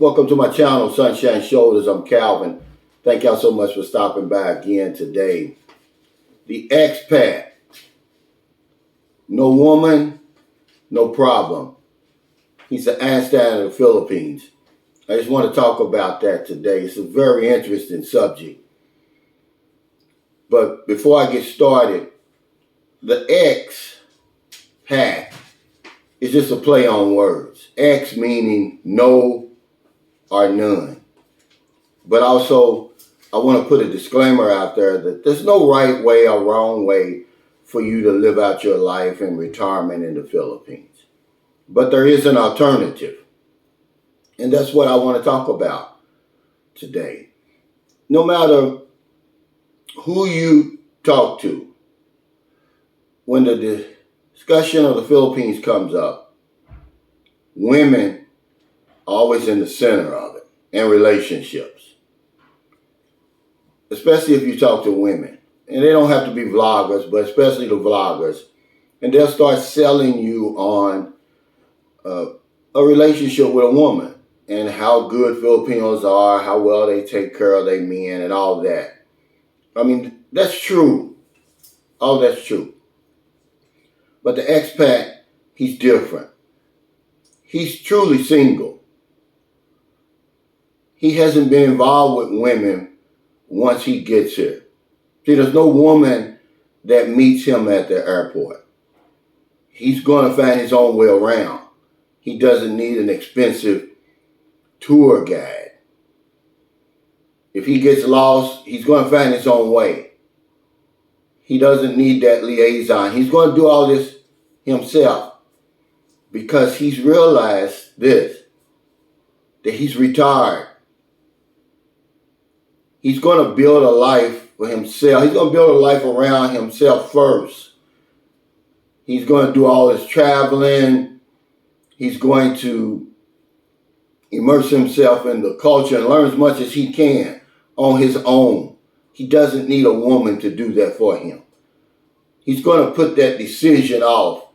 Welcome to my channel, Sunshine Shoulders. I'm Calvin. Thank y'all so much for stopping by again today. The XPAT. No woman, no problem. He's the Einstein of the Philippines. I just want to talk about that today. It's a very interesting subject. But before I get started, the XPAT is just a play on words. X meaning no or none. But also, I want to put a disclaimer out there that there's no right way or wrong way for you to live out your life in retirement in the Philippines. But there is an alternative. And that's what I want to talk about today. No matter who you talk to, when the discussion of the Philippines comes up, women are always in the center of it, and relationships. Especially if you talk to women. And they don't have to be vloggers, but especially the vloggers. And they'll start selling you on a relationship with a woman and how good Filipinos are, how well they take care of their men and all that. I mean, that's true. All that's true. But the expat, he's different. He's truly single. He hasn't been involved with women once he gets here. See, there's no woman that meets him at the airport. He's going to find his own way around. He doesn't need an expensive tour guide. If he gets lost, he's going to find his own way. He doesn't need that liaison. He's going to do all this himself because he's realized this, that he's retired. He's going to build a life for himself. He's going to build a life around himself first. He's going to do all his traveling. He's going to immerse himself in the culture and learn as much as he can on his own. He doesn't need a woman to do that for him. He's going to put that decision off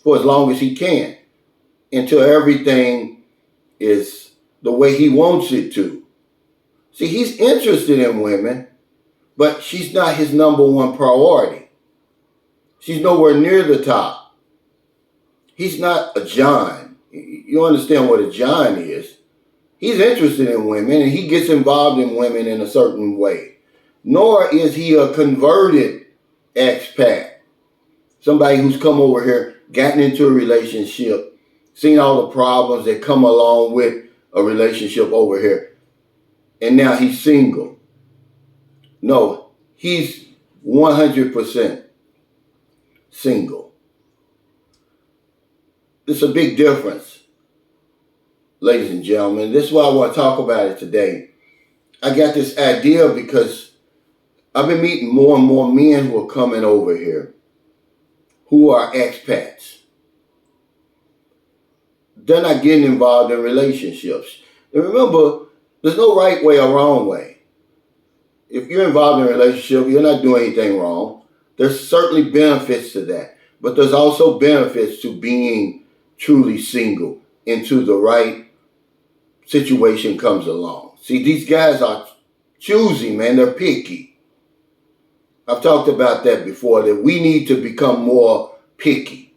for as long as he can until everything is the way he wants it to. See, he's interested in women, but she's not his number one priority. She's nowhere near the top. He's not a John. You understand what a John is. He's interested in women, and he gets involved in women in a certain way. Nor is he a converted expat. Somebody who's come over here, gotten into a relationship, seen all the problems that come along with a relationship over here. And now he's single. No, he's 100% single. It's a big difference, ladies and gentlemen. This is why I want to talk about it today. I got this idea because I've been meeting more and more men who are coming over here who are expats. They're not getting involved in relationships. And remember, there's no right way or wrong way. If you're involved in a relationship, you're not doing anything wrong. There's certainly benefits to that. But there's also benefits to being truly single until the right situation comes along. See, these guys are choosy, man. They're picky. I've talked about that before, that we need to become more picky.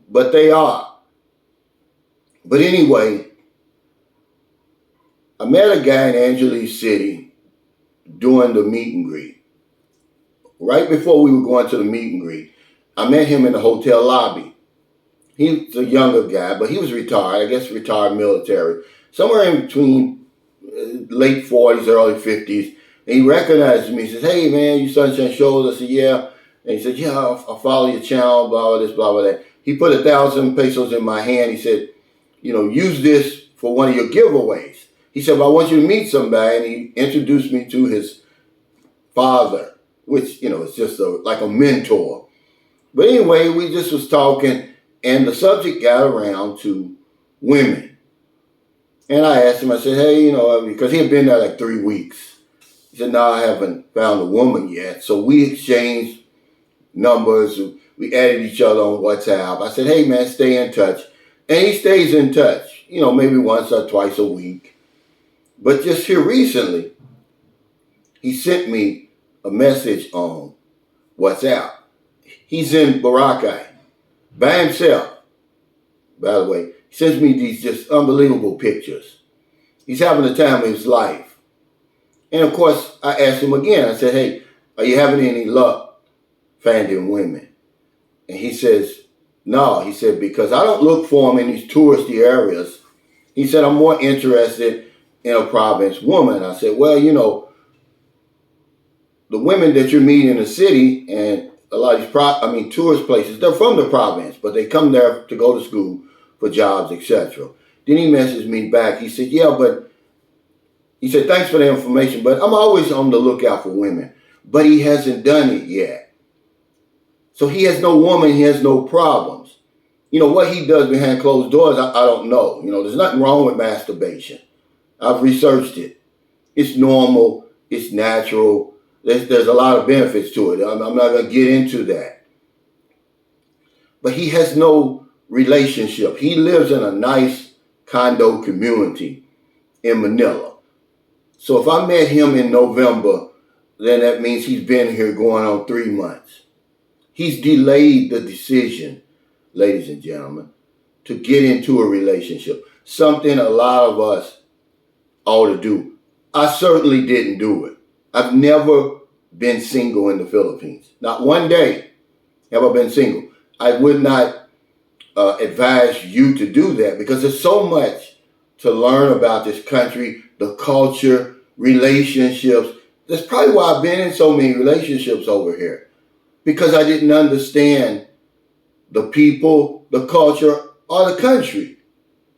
But they are. But anyway, I met a guy in Angeles City doing the meet and greet. Right before we were going to the meet and greet, I met him in the hotel lobby. He's a younger guy, but he was retired, I guess retired military, somewhere in between late 40s, early 50s. And he recognized me. He says, "Hey, man, you Sunshine Shoulders?" I said, "Yeah." And he said, "Yeah, I'll follow your channel, blah, blah, this, blah, blah, that." He put 1,000 pesos in my hand. He said, use this for one of your giveaways. He said, "Well, I want you to meet somebody." And he introduced me to his father, which, is just like a mentor. But anyway, we just was talking, and the subject got around to women. And I asked him, I said, "Hey, because he had been there like 3 weeks." He said, "No, I haven't found a woman yet." So we exchanged numbers. We added each other on WhatsApp. I said, "Hey, man, stay in touch." And he stays in touch, maybe once or twice a week. But just here recently, he sent me a message on WhatsApp. He's in Boracay by himself, by the way. He sends me these just unbelievable pictures. He's having the time of his life. And of course, I asked him again. I said, hey, are you having any luck finding women? And he says, no. He said, because I don't look for them in these touristy areas. He said, I'm more interested in a province woman. I said, well, the women that you're meeting in the city and a lot of these tourist places, they're from the province, but they come there to go to school for jobs, etc. Then he messaged me back. He said, he said, thanks for the information, but I'm always on the lookout for women. But he hasn't done it yet. So he has no woman, he has no problems. What he does behind closed doors, I don't know. There's nothing wrong with masturbation. I've researched it. It's normal. It's natural. There's a lot of benefits to it. I'm not going to get into that. But he has no relationship. He lives in a nice condo community in Manila. So if I met him in November, then that means he's been here going on 3 months. He's delayed the decision, ladies and gentlemen, to get into a relationship. Something a lot of us ought to do. I certainly didn't do it. I've never been single in the Philippines. Not one day have I been single. I would not advise you to do that because there's so much to learn about this country, the culture, relationships. That's probably why I've been in so many relationships over here, because I didn't understand the people, the culture, or the country.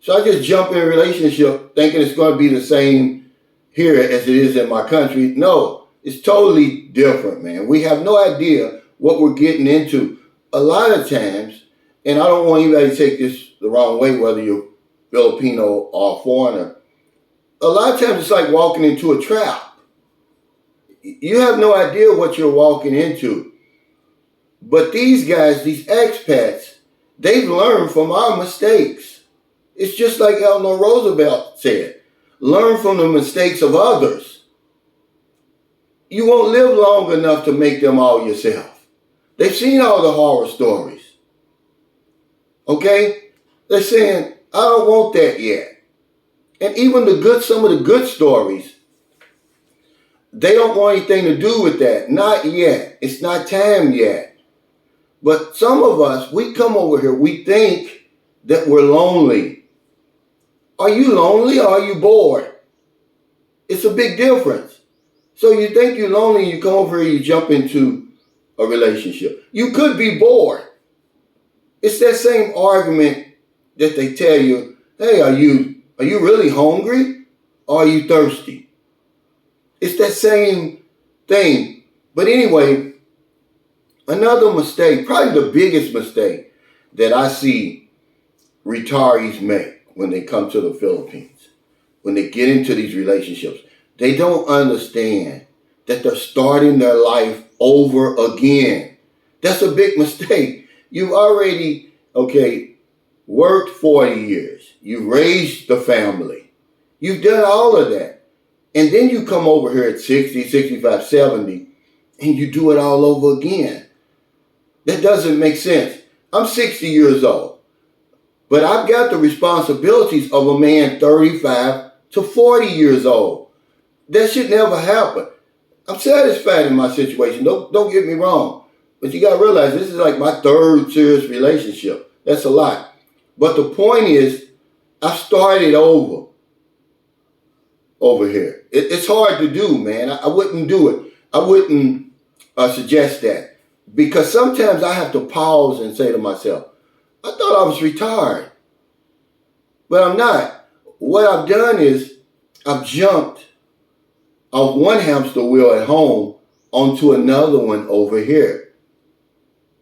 So I just jump in a relationship thinking it's going to be the same here as it is in my country. No, it's totally different, man. We have no idea what we're getting into. A lot of times, and I don't want anybody to take this the wrong way, whether you're Filipino or foreigner, a lot of times it's like walking into a trap. You have no idea what you're walking into. But these guys, these expats, they've learned from our mistakes. It's just like Eleanor Roosevelt said, learn from the mistakes of others. You won't live long enough to make them all yourself. They've seen all the horror stories. Okay? They're saying, I don't want that yet. And even some of the good stories, they don't want anything to do with that. Not yet. It's not time yet. But some of us, we come over here, we think that we're lonely. Are you lonely or are you bored? It's a big difference. So you think you're lonely, you come over here, you jump into a relationship. You could be bored. It's that same argument that they tell you, hey, are you really hungry or are you thirsty? It's that same thing. But anyway, another mistake, probably the biggest mistake that I see retirees make when they come to the Philippines, when they get into these relationships, they don't understand that they're starting their life over again. That's a big mistake. You've already, worked 40 years. You've raised the family. You've done all of that. And then you come over here at 60, 65, 70, and you do it all over again. That doesn't make sense. I'm 60 years old, but I've got the responsibilities of a man 35 to 40 years old. That should never happen. I'm satisfied in my situation. Don't get me wrong. But you got to realize this is like my third serious relationship. That's a lot. But the point is, I started over here. It's hard to do, man. I wouldn't do it. I wouldn't suggest that. Because sometimes I have to pause and say to myself, I thought I was retired. But I'm not. What I've done is I've jumped off one hamster wheel at home onto another one over here.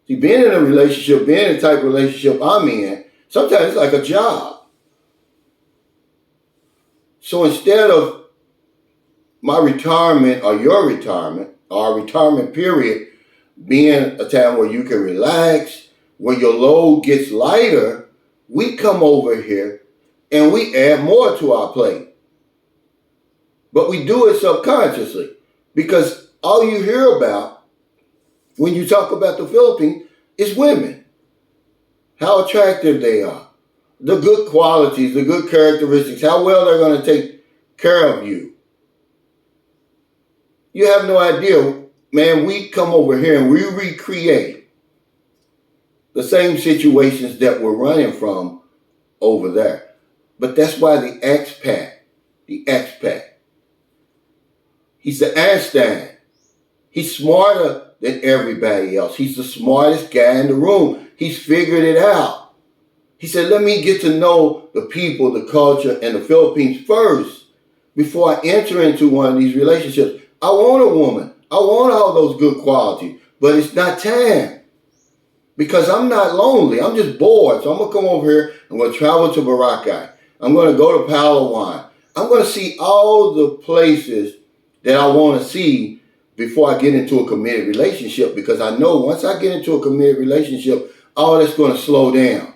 See, being in a relationship, being in the type of relationship I'm in, sometimes it's like a job. So instead of my retirement or your retirement or our retirement period being a time where you can relax, where your load gets lighter, we come over here and we add more to our plate. But we do it subconsciously because all you hear about when you talk about the Philippines is women, how attractive they are, the good qualities, the good characteristics, how well they're going to take care of you. You have no idea, man. We come over here and we recreate the same situations that we're running from over there. But that's why the expat, he's the Einstein. He's smarter than everybody else. He's the smartest guy in the room. He's figured it out. He said, let me get to know the people, the culture, and the Philippines first before I enter into one of these relationships. I want a woman. I want all those good qualities, but it's not time because I'm not lonely. I'm just bored. So I'm going to come over here. I'm going to travel to Boracay. I'm going to go to Palawan. I'm going to see all the places that I want to see before I get into a committed relationship, because I know once I get into a committed relationship, all that's going to slow down.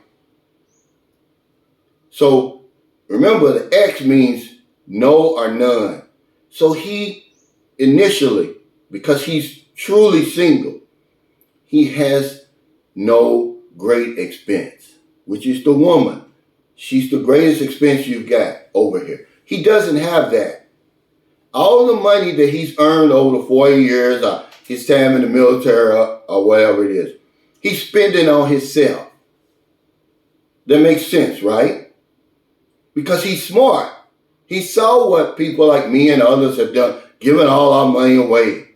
So remember, the X means no or none. So he initially, because he's truly single, he has no great expense, which is the woman. She's the greatest expense you've got over here. He doesn't have that. All the money that he's earned over the 40 years, or his time in the military, or whatever it is, he's spending on himself. That makes sense, right? Because he's smart. He saw what people like me and others have done, giving all our money away.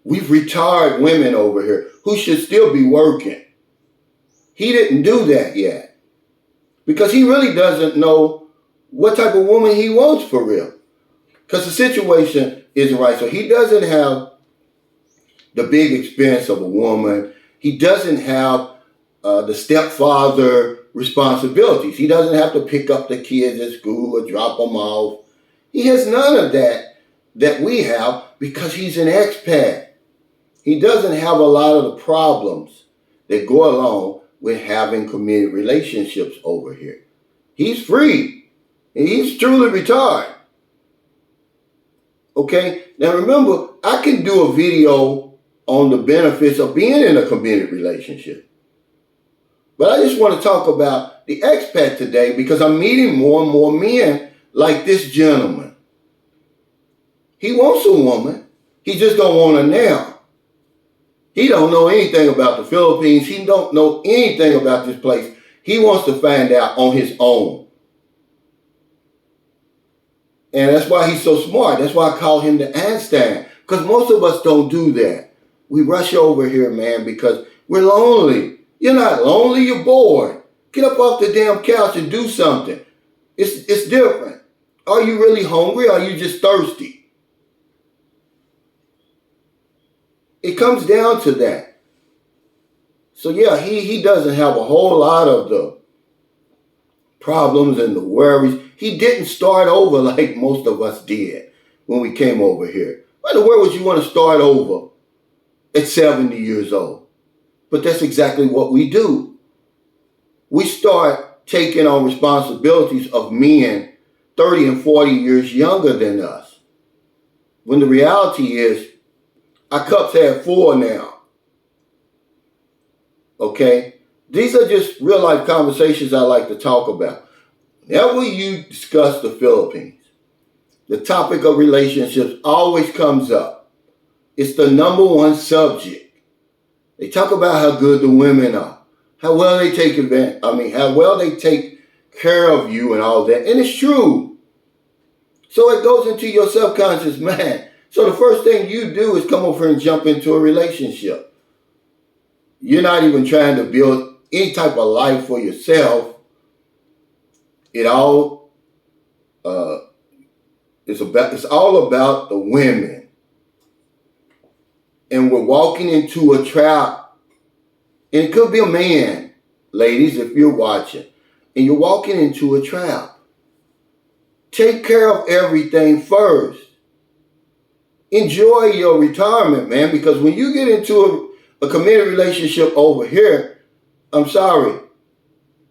We've retired women over here who should still be working. He didn't do that yet because he really doesn't know what type of woman he wants for real. Because the situation isn't right. So he doesn't have the big expense of a woman. He doesn't have the stepfather responsibilities. He doesn't have to pick up the kids at school or drop them off. He has none of that we have because he's an expat. He doesn't have a lot of the problems that go along with having committed relationships over here. He's free. And he's truly retired. Okay? Now remember, I can do a video on the benefits of being in a committed relationship. But I just want to talk about the expat today because I'm meeting more and more men like this gentleman. He wants a woman. He just don't want her now. He don't know anything about the Philippines. He don't know anything about this place. He wants to find out on his own. And that's why he's so smart. That's why I call him the Einstein. Because most of us don't do that. We rush over here, man, because we're lonely. You're not lonely, you're bored. Get up off the damn couch and do something. It's different. Are you really hungry or are you just thirsty? It comes down to that. So yeah, he doesn't have a whole lot of the problems and the worries. He didn't start over like most of us did when we came over here. Why in the world would you want to start over at 70 years old? But that's exactly what we do. We start taking on responsibilities of men 30 and 40 years younger than us. When the reality is, our cup's half full now. Okay? These are just real life conversations I like to talk about. Whenever you discuss the Philippines, the topic of relationships always comes up. It's the number one subject. They talk about how good the women are, how well they take how well they take care of you and all that. And it's true. So it goes into your subconscious mind. So the first thing you do is come over and jump into a relationship. You're not even trying to build any type of life for yourself. It's all about the women. And we're walking into a trap. And it could be a man, ladies, if you're watching. And you're walking into a trap. Take care of everything first. Enjoy your retirement, man, because when you get into a committed relationship over here, I'm sorry,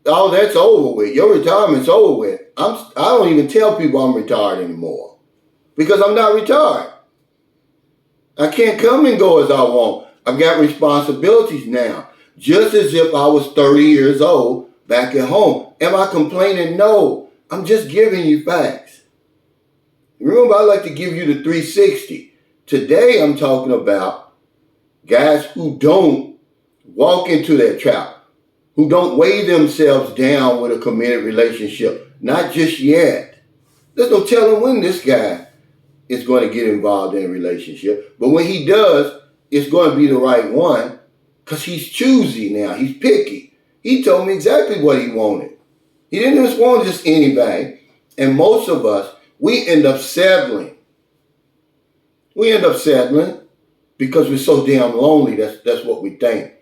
all that's over with. Your retirement's over with. I don't even tell people I'm retired anymore because I'm not retired. I can't come and go as I want. I've got responsibilities now, just as if I was 30 years old back at home. Am I complaining? No. I'm just giving you facts. Remember, I like to give you the 360. Today, I'm talking about guys who don't walk into that trap, who don't weigh themselves down with a committed relationship. Not just yet. There's no telling when this guy is going to get involved in a relationship. But when he does, it's going to be the right one because he's choosy now. He's picky. He told me exactly what he wanted. He didn't just want just anybody. And most of us, we end up settling. We end up settling because we're so damn lonely. That's what we think.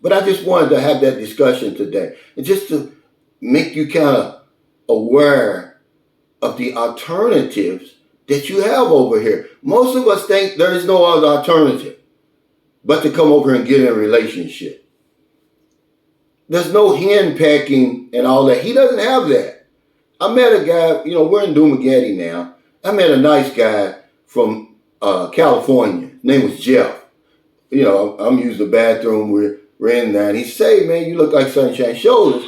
But I just wanted to have that discussion today. And just to make you kind of aware of the alternatives that you have over here. Most of us think there is no other alternative but to come over and get in a relationship. There's no hen pecking and all that. He doesn't have that. I met a guy, we're in Dumagetti now. I met a nice guy from California. His name was Jeff. I'm using the bathroom. We're in there. And he said, "Hey, man, you look like Sunshine Shoulders."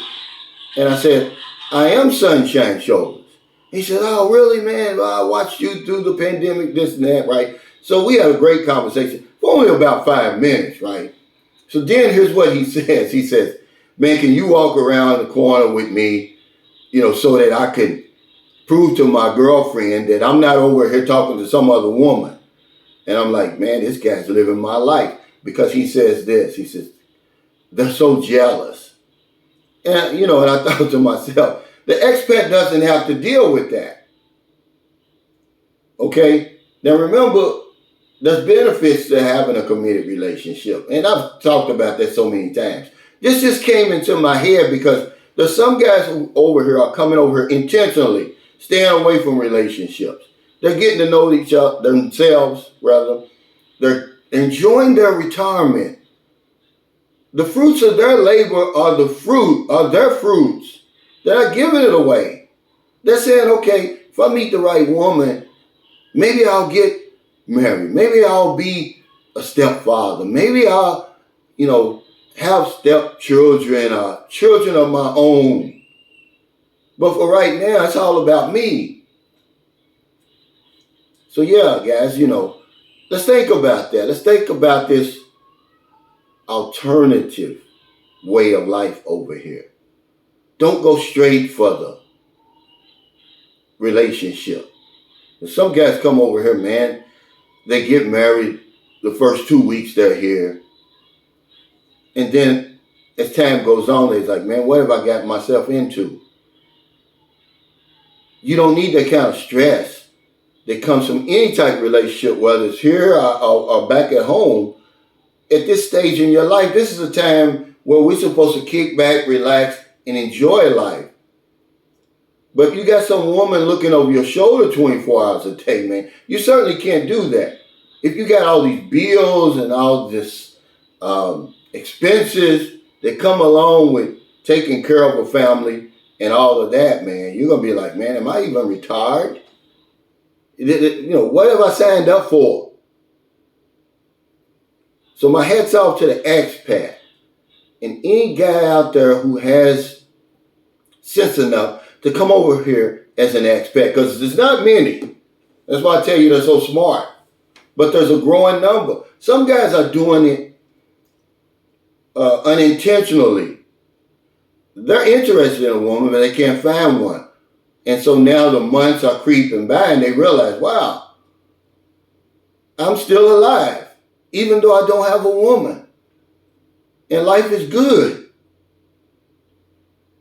And I said, "I am Sunshine Shoulders." He said, "Oh, really, man? Well, I watched you through the pandemic, this and that, right?" So we had a great conversation for only about 5 minutes, right? So then here's what he says. He says, "Man, can you walk around the corner with me, so that I can prove to my girlfriend that I'm not over here talking to some other woman?" And I'm like, man, this guy's living my life. Because he says this. He says, "They're so jealous." And, and I thought to myself, the expat doesn't have to deal with that. Okay? Now remember, there's benefits to having a committed relationship. And I've talked about that so many times. This just came into my head because there's some guys who over here are coming over here intentionally, staying away from relationships. They're getting to know each other, themselves, rather. They're enjoying their retirement. The fruits of their labor are their fruits. They're not giving it away. They're saying, okay, if I meet the right woman, maybe I'll get married. Maybe I'll be a stepfather. Maybe I'll, have stepchildren or children of my own. But for right now, it's all about me. So yeah, guys, let's think about that. Let's think about this alternative way of life over here. Don't go straight for the relationship. Some guys come over here, man, they get married the first 2 weeks they're here. And then as time goes on, they're like, man, what have I got myself into? You don't need that kind of stress that comes from any type of relationship, whether it's here or back at home. At this stage in your life, this is a time where we're supposed to kick back, relax, and enjoy life. But if you got some woman looking over your shoulder 24 hours a day, man, you certainly can't do that. If you got all these bills and all this expenses that come along with taking care of a family and all of that, man, you're going to be like, man, am I even retired? What have I signed up for? So my hat's off to the expat. And any guy out there who has sense enough to come over here as an expat, because there's not many. That's why I tell you they're so smart. But there's a growing number. Some guys are doing it unintentionally. They're interested in a woman, but they can't find one. And so now the months are creeping by and they realize, wow, I'm still alive, even though I don't have a woman. And life is good.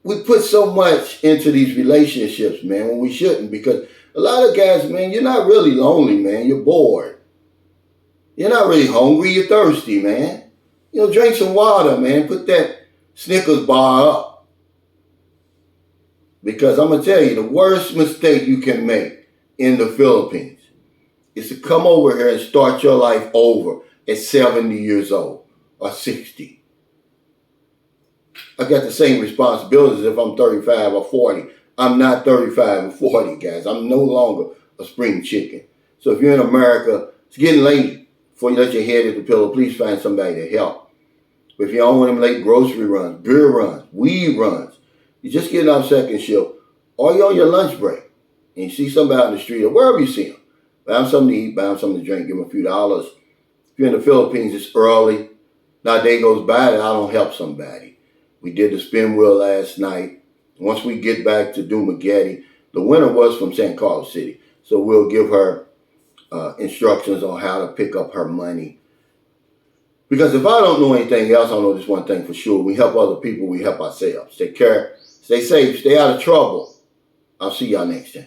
We put so much into these relationships, man, when we shouldn't, because a lot of guys, man, you're not really lonely, man. You're bored. You're not really hungry. You're thirsty, man. Drink some water, man. Put that Snickers bar up. Because I'm going to tell you, the worst mistake you can make in the Philippines is to come over here and start your life over at 70 years old or 60. I got the same responsibilities if I'm 35 or 40. I'm not 35 or 40, guys. I'm no longer a spring chicken. So if you're in America, it's getting late before you let your head hit the pillow. Please find somebody to help. But if you're on one of them late grocery runs, beer runs, weed runs, you're just getting off second shift, or you're on your lunch break, and you see somebody out in the street or wherever you see them, buy them something to eat, buy them something to drink, give them a few dollars. If you're in the Philippines, it's early. Not a day goes by that I don't help somebody. We did the spin wheel last night. Once we get back to Dumaguete, the winner was from San Carlos City. So we'll give her instructions on how to pick up her money. Because if I don't know anything else, I know this one thing for sure. We help other people, we help ourselves. Take care, stay safe, stay out of trouble. I'll see y'all next time.